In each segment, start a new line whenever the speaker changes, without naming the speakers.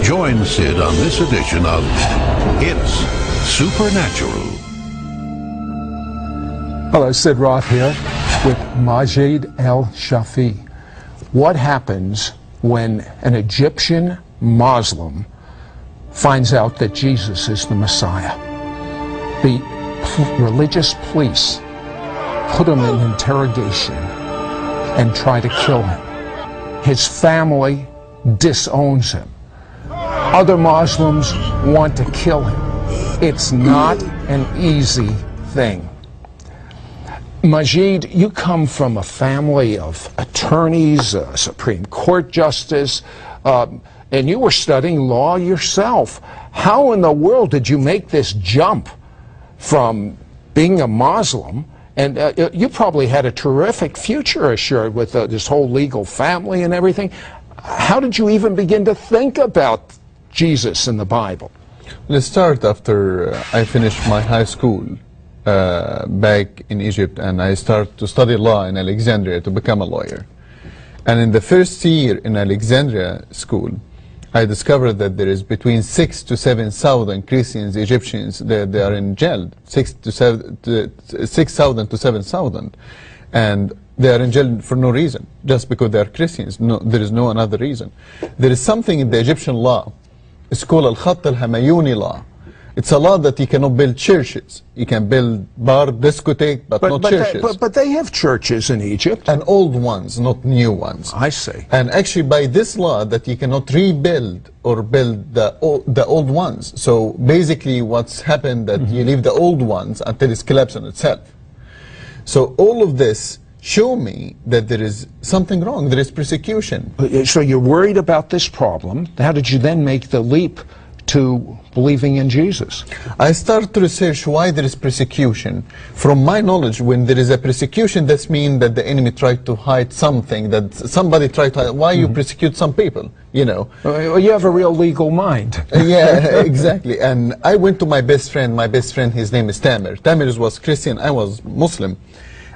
Join Sid on this edition of It's Supernatural.
Hello, Sid Roth here with Majid El-Shafi. What happens when an Egyptian Muslim finds out that Jesus is the Messiah? The religious police put him in interrogation and try to kill him. His family disowns him. Other Muslims want to kill him. It's not an easy thing. Majid, you come from a family of attorneys, a Supreme Court justice, and you were studying law yourself. How in the world did you make this jump from being a Muslim? And you probably had a terrific future assured with this whole legal family and everything. How did you even begin to think about Jesus in the Bible?
Let's start after I finished my high school back in Egypt, and I started to study law in Alexandria to become a lawyer. And in the first year in Alexandria school, I discovered that there is between 6,000 to 7,000 Christians, Egyptians, they are in jail, 6,000 to 7,000. And they are in jail for no reason, just because they are Christians. No, there is no another reason. There is something in the Egyptian law. It's called Al-Khatt Al-Hamayuni law. It's a law that you cannot build churches. You can build bar, discotheque, but not churches.
But they have churches in Egypt.
And old ones, not new ones.
I see.
And actually by this law that you cannot rebuild or build the old ones. So basically what's happened that you leave the old ones until it's collapsed on itself. So all of this show me that there is something wrong. There is persecution.
So you're worried about this problem. How did you then make the leap to believing in Jesus?
I started to research why there is persecution. From my knowledge, when there is a persecution, that means that the enemy tried to hide something, that somebody tried to hide. Why you persecute some people, you know?
Well, you have a real legal mind.
Yeah, exactly. And I went to my best friend, his name is Tamer. Tamer was Christian, I was Muslim.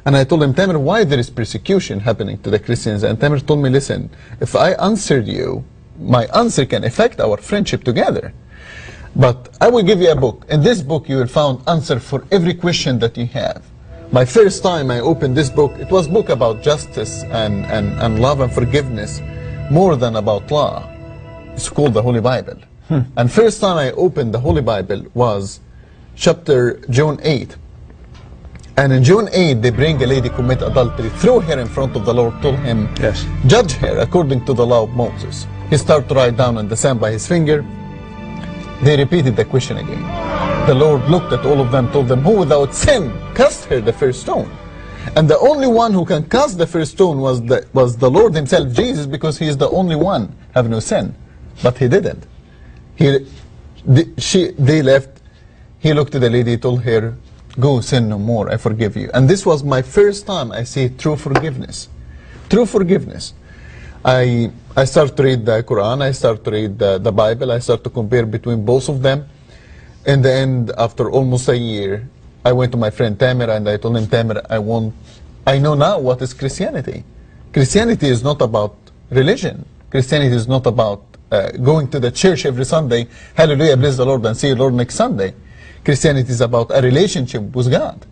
And I told him, Tamer, why there is persecution happening to the Christians? And Tamer told me, listen, if I answered you, my answer can affect our friendship together. But I will give you a book. In this book, you will find answer for every question that you have. My first time I opened this book, it was a book about justice and love and forgiveness, more than about law. It's called the Holy Bible. And first time I opened the Holy Bible was chapter John 8. And in John 8, they bring a lady commit adultery, throw her in front of the Lord, told him,
yes,
judge her according to the law of Moses. He started to write down on the sand by his finger. They repeated the question again. The Lord looked at all of them, told them, who without sin cast her the first stone? And the only one who can cast the first stone was the Lord himself, Jesus, because he is the only one have no sin. But he didn't. They left. He looked at the lady, told her, go sin no more, I forgive you. And this was my first time I see true forgiveness. True forgiveness. I started to read the Quran, I started to read the Bible, I started to compare between both of them. In the end, after almost a year, I went to my friend Tamer and I told him, Tamer, I know now what is Christianity. Christianity is not about religion. Christianity is not about going to the church every Sunday, hallelujah, bless the Lord, and see you Lord next Sunday. Christianity is about a relationship with God.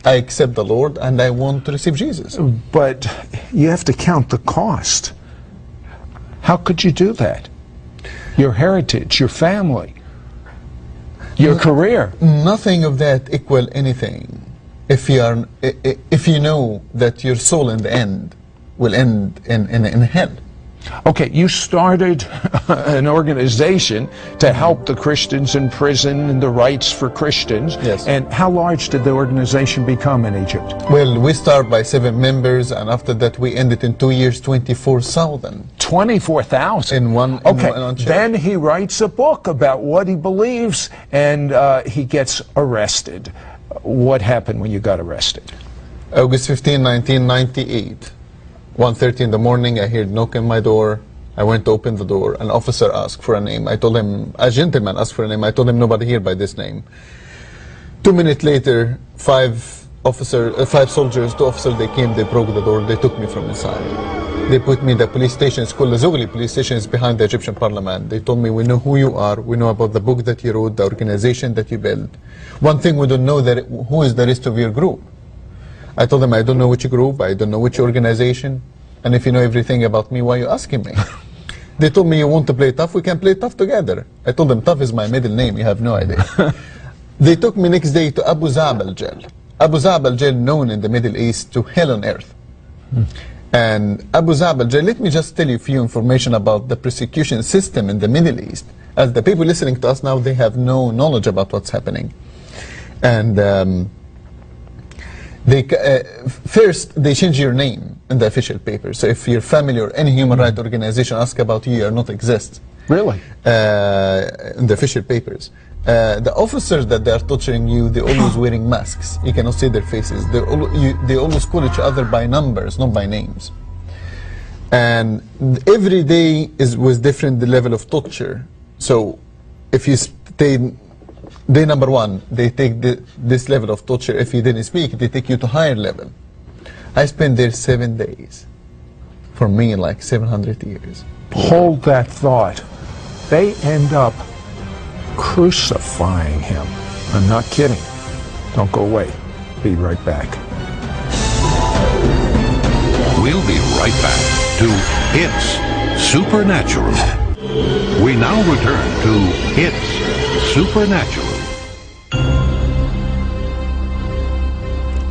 I accept the Lord and I want to receive Jesus.
But you have to count the cost. How could you do that? Your heritage, your family, your career.
Nothing of that equal anything. If you know that your soul in the end will end in hell.
Okay, you started an organization to help the Christians in prison and the rights for Christians.
Yes.
And how large did the organization become in Egypt?
Well, we started by 7 members, and after that we ended in 2 years 24,000.
24,000?
In one church.
Then he writes a book about what he believes, and he gets arrested. What happened when you got arrested?
August 15, 1998. 1:30 in the morning, I heard knock on my door. I went to open the door. An officer asked for a name. I told him, a gentleman asked for a name. I told him nobody here by this name. 2 minutes later, five soldiers, 2 officers, they came, they broke the door, they took me from inside. They put me in the police station. It's called the Zogli police station. It's behind the Egyptian parliament. They told me, we know who you are. We know about the book that you wrote, the organization that you built. One thing we don't know, that who is the rest of your group. I told them, I don't know which group, I don't know which organization. And if you know everything about me, why are you asking me? They told me, you want to play tough? We can play tough together. I told them, tough is my middle name. You have no idea. They took me next day to Abu Zabal jail. Abu Zabal jail, known in the Middle East to hell on earth. And Abu Zabal jail, let me just tell you a few information about the persecution system in the Middle East. As the people listening to us now, they have no knowledge about what's happening. And first, they change your name in the official paper. So if your family or any human rights organization ask about you, you are not exist.
Really?
In the official papers. The officers that they are torturing you, they're always wearing masks. You cannot see their faces. They always call each other by numbers, not by names. And every day was different, the level of torture. So if you stay, day number one, they take this level of torture. If you didn't speak, they take you to higher level. I spent there 7 days. For me, like 700 years.
Hold that thought. They end up crucifying him. I'm not kidding. Don't go away. Be right back.
We'll be right back to It's Supernatural. We now return to It's Supernatural.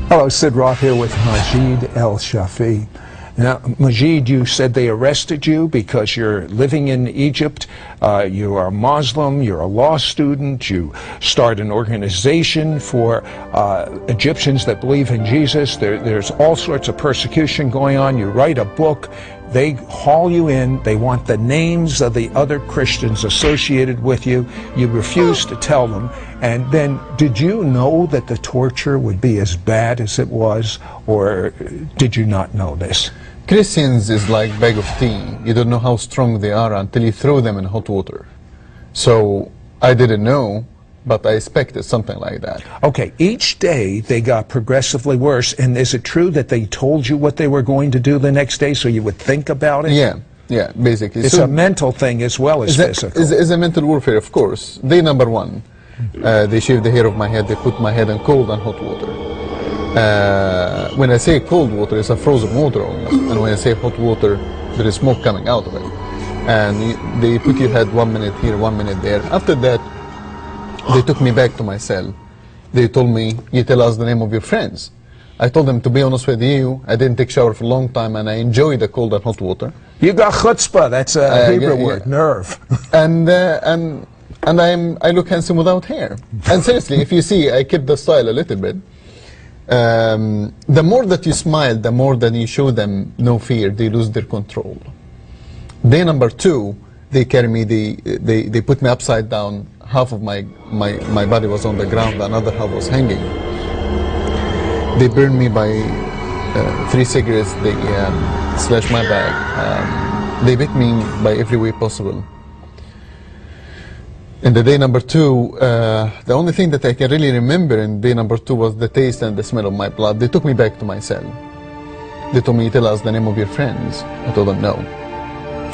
Hello, Sid Roth here with Majid El-Shafi. Now, Majid, you said they arrested you because you're living in Egypt, you are a Muslim, you're a law student, you start an organization for Egyptians that believe in Jesus. There's all sorts of persecution going on. You write a book. They haul you in. They want the names of the other Christians associated with you. You refuse to tell them. And then, did you know that the torture would be as bad as it was, or did you not know this?
Christians is like bag of tea. You don't know how strong they are until you throw them in hot water. So I didn't know, but I expected something like that.
Okay, each day they got progressively worse, and is it true that they told you what they were going to do the next day so you would think about it?
Yeah, basically.
It's a mental thing as well as physical.
It's a mental warfare, of course. Day number one, they shave the hair of my head, they put my head in cold and hot water. When I say cold water, it's a frozen water almost. And when I say hot water, there is smoke coming out of it. And they put your head 1 minute here, 1 minute there. After that, they took me back to my cell. They told me, you tell us the name of your friends. I told them, to be honest with you, I didn't take shower for a long time and I enjoy the cold and hot water.
You got chutzpah, that's a Hebrew word, nerve.
And I look handsome without hair. And seriously, if you see, I kept the style a little bit. The more that you smile, the more that you show them no fear, they lose their control. Day number two, they carry me, they put me upside down. Half of my body was on the ground, the another half was hanging. They burned me by 3 cigarettes, they slashed my back, they beat me by every way possible. In the day number two, the only thing that I can really remember in day number two was the taste and the smell of my blood. They took me back to my cell. They told me, tell us the name of your friends. I told them no.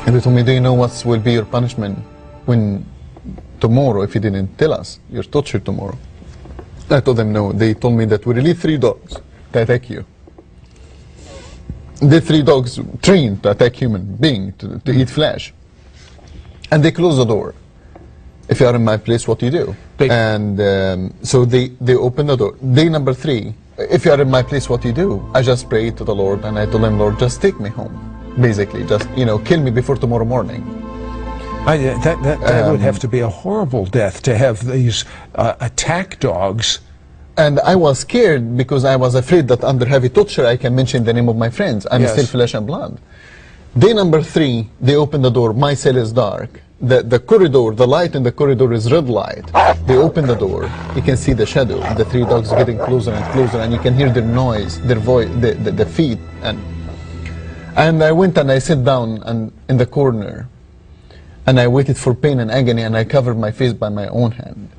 And they told me, do you know what will be your punishment when tomorrow, if you didn't tell us, you're tortured tomorrow? I told them no. They told me that we release 3 dogs to attack you. The 3 dogs trained to attack human beings, to eat flesh. And they closed the door. If you are in my place, what do you do? So they opened the door. Day number 3, if you are in my place, what do you do? I just prayed to the Lord and I told him, Lord, just take me home. Basically, just, kill me before tomorrow morning.
That would have to be a horrible death, to have these attack dogs.
And I was scared because I was afraid that under heavy torture I can mention the name of my friends. I'm still flesh and blood. Day number 3, they open the door. My cell is dark. The corridor, the light in the corridor is red light. They open the door. You can see the shadow. The 3 dogs getting closer and closer, and you can hear their noise, their voice, the feet. And I went and I sat down in the corner. And I waited for pain and agony, and I covered my face by my own hand.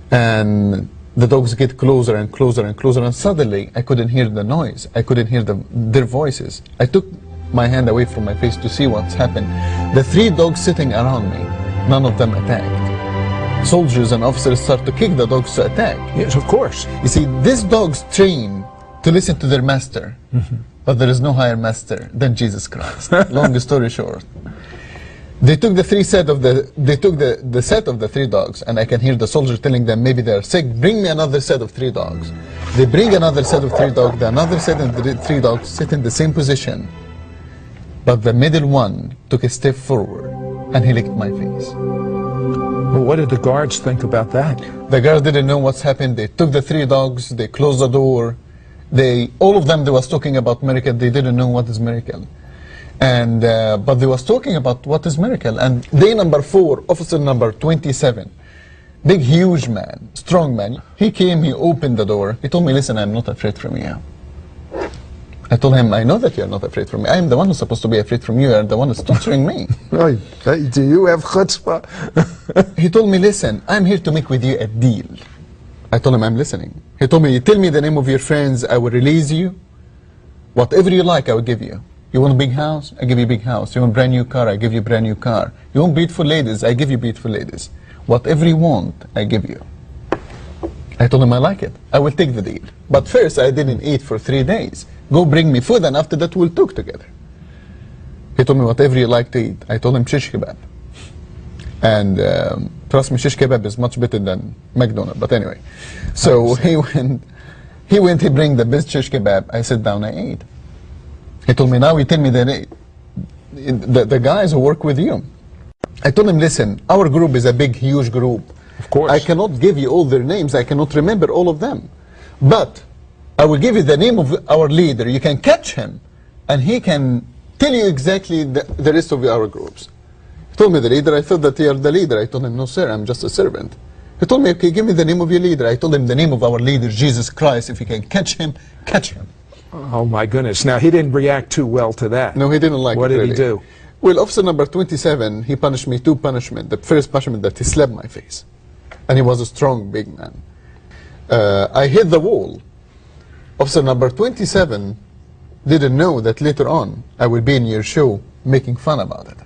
And the dogs get closer and closer and closer, and suddenly I couldn't hear the noise. I couldn't hear their voices. I took my hand away from my face to see what's happened. The 3 dogs sitting around me, none of them attacked. Soldiers and officers start to kick the dogs to attack.
Yes, of course.
You see, these dogs train to listen to their master, but there is no higher master than Jesus Christ. Long story short, they took the set of the 3 dogs, and I can hear the soldier telling them maybe they're sick. Bring me another set of 3 dogs. They bring another set of 3 dogs. The another set of 3 dogs sit in the same position, but the middle one took a step forward, and he licked my face.
Well, what did the guards think about that?
The guards didn't know what's happened. They took the 3 dogs. They closed the door. All of them, they was talking about miracle. They didn't know what is miracle. And but they was talking about what is miracle. And day number 4, officer number 27, big huge man, strong man, he came, he opened the door, he told me, listen, I'm not afraid from you. I told him, I know that you're not afraid from me. I am the one who's supposed to be afraid from you. You're the one who's torturing me.
Do you have chutzpah?
He told me, listen, I'm here to make with you a deal. I told him, I'm listening. He told me, tell me the name of your friends, I will release you. Whatever you like, I will give you. You want a big house? I give you a big house. You want a brand new car? I give you a brand new car. You want beautiful ladies? I give you beautiful ladies. Whatever you want, I give you. I told him I like it. I will take the deal. But first, I didn't eat for 3 days. Go bring me food, and after that, we'll talk together. He told me whatever you like to eat. I told him shish kebab. And trust me, shish kebab is much better than McDonald's. But anyway, so he went, he bring the best shish kebab. I sat down, I ate. He told me, now you tell me the guys who work with you. I told him, listen, our group is a big, huge group.
Of course.
I cannot give you all their names. I cannot remember all of them. But I will give you the name of our leader. You can catch him, and he can tell you exactly the rest of our groups. He told me the leader. I thought that you are the leader. I told him, no, sir, I'm just a servant. He told me, okay, give me the name of your leader. I told him the name of our leader, Jesus Christ. If you can catch him, catch him.
Oh, my goodness. Now, he didn't react too well to that.
No, he didn't like it.
What did
really.
he do?
Well, officer number 27, he punished me 2 punishments. The first punishment that he slapped my face. And he was a strong, big man. I hit the wall. Officer number 27 didn't know that later on I will be in your show making fun about it.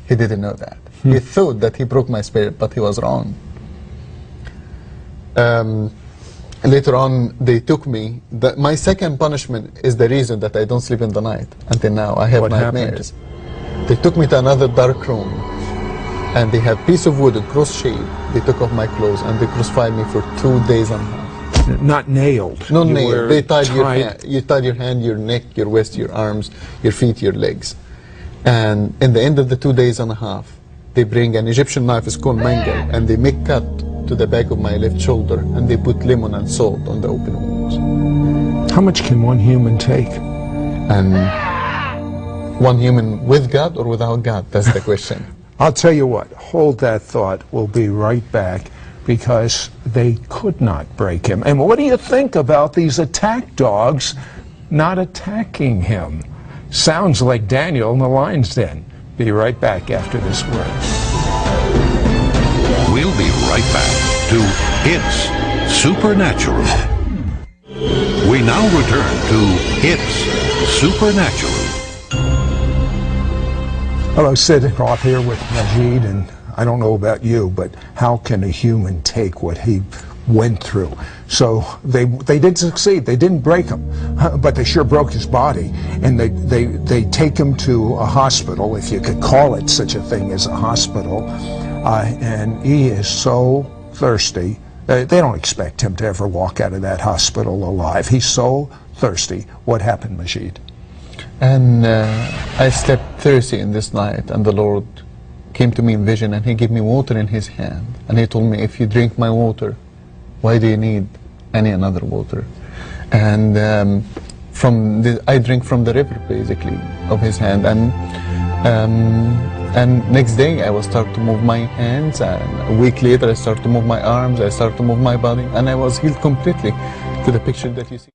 He didn't know that. He thought that he broke my spirit, but he was wrong. Later on, they took me. My second punishment is the reason that I don't sleep in the night. Until now, I have
What
nightmares. They took me to another dark room, and they have piece of wood, a cross shape. They took off my clothes, and they crucified me for 2 days and a half.
Not nailed.
No
You
nail.
were
They tied your
tied-
hand. You tied your hand, your neck, your waist, your arms, your feet, your legs. And in the end of the 2 days and a half, they bring an Egyptian knife, it's called mangle, and they make cut to the back of my left shoulder, and they put lemon and salt on the open wounds.
How much can one human take?
And one human with God or without God? That's the question.
I'll tell you what, hold that thought. We'll be right back, because they could not break him. And what do you think about these attack dogs not attacking him? Sounds like Daniel in the lion's den. Be right back after this word.
We'll be right back to It's Supernatural. We now return to It's Supernatural.
Hello, Sid Roth here with Majid, and I don't know about you, but how can a human take what he went through? So they did succeed. They didn't break him, but they sure broke his body. And they take him to a hospital, if you could call it such a thing as a hospital. And he is so thirsty. They don't expect him to ever walk out of that hospital alive. He's so thirsty. What happened, Majid?
And I slept thirsty in this night, and the Lord came to me in vision, and he gave me water in his hand. And he told me, if you drink my water, why do you need any another water? And I drink from the river, basically, of his hand. And next day I will start to move my hands, and a week later I start to move my arms, I start to move my body, and I was healed completely to the picture that you see.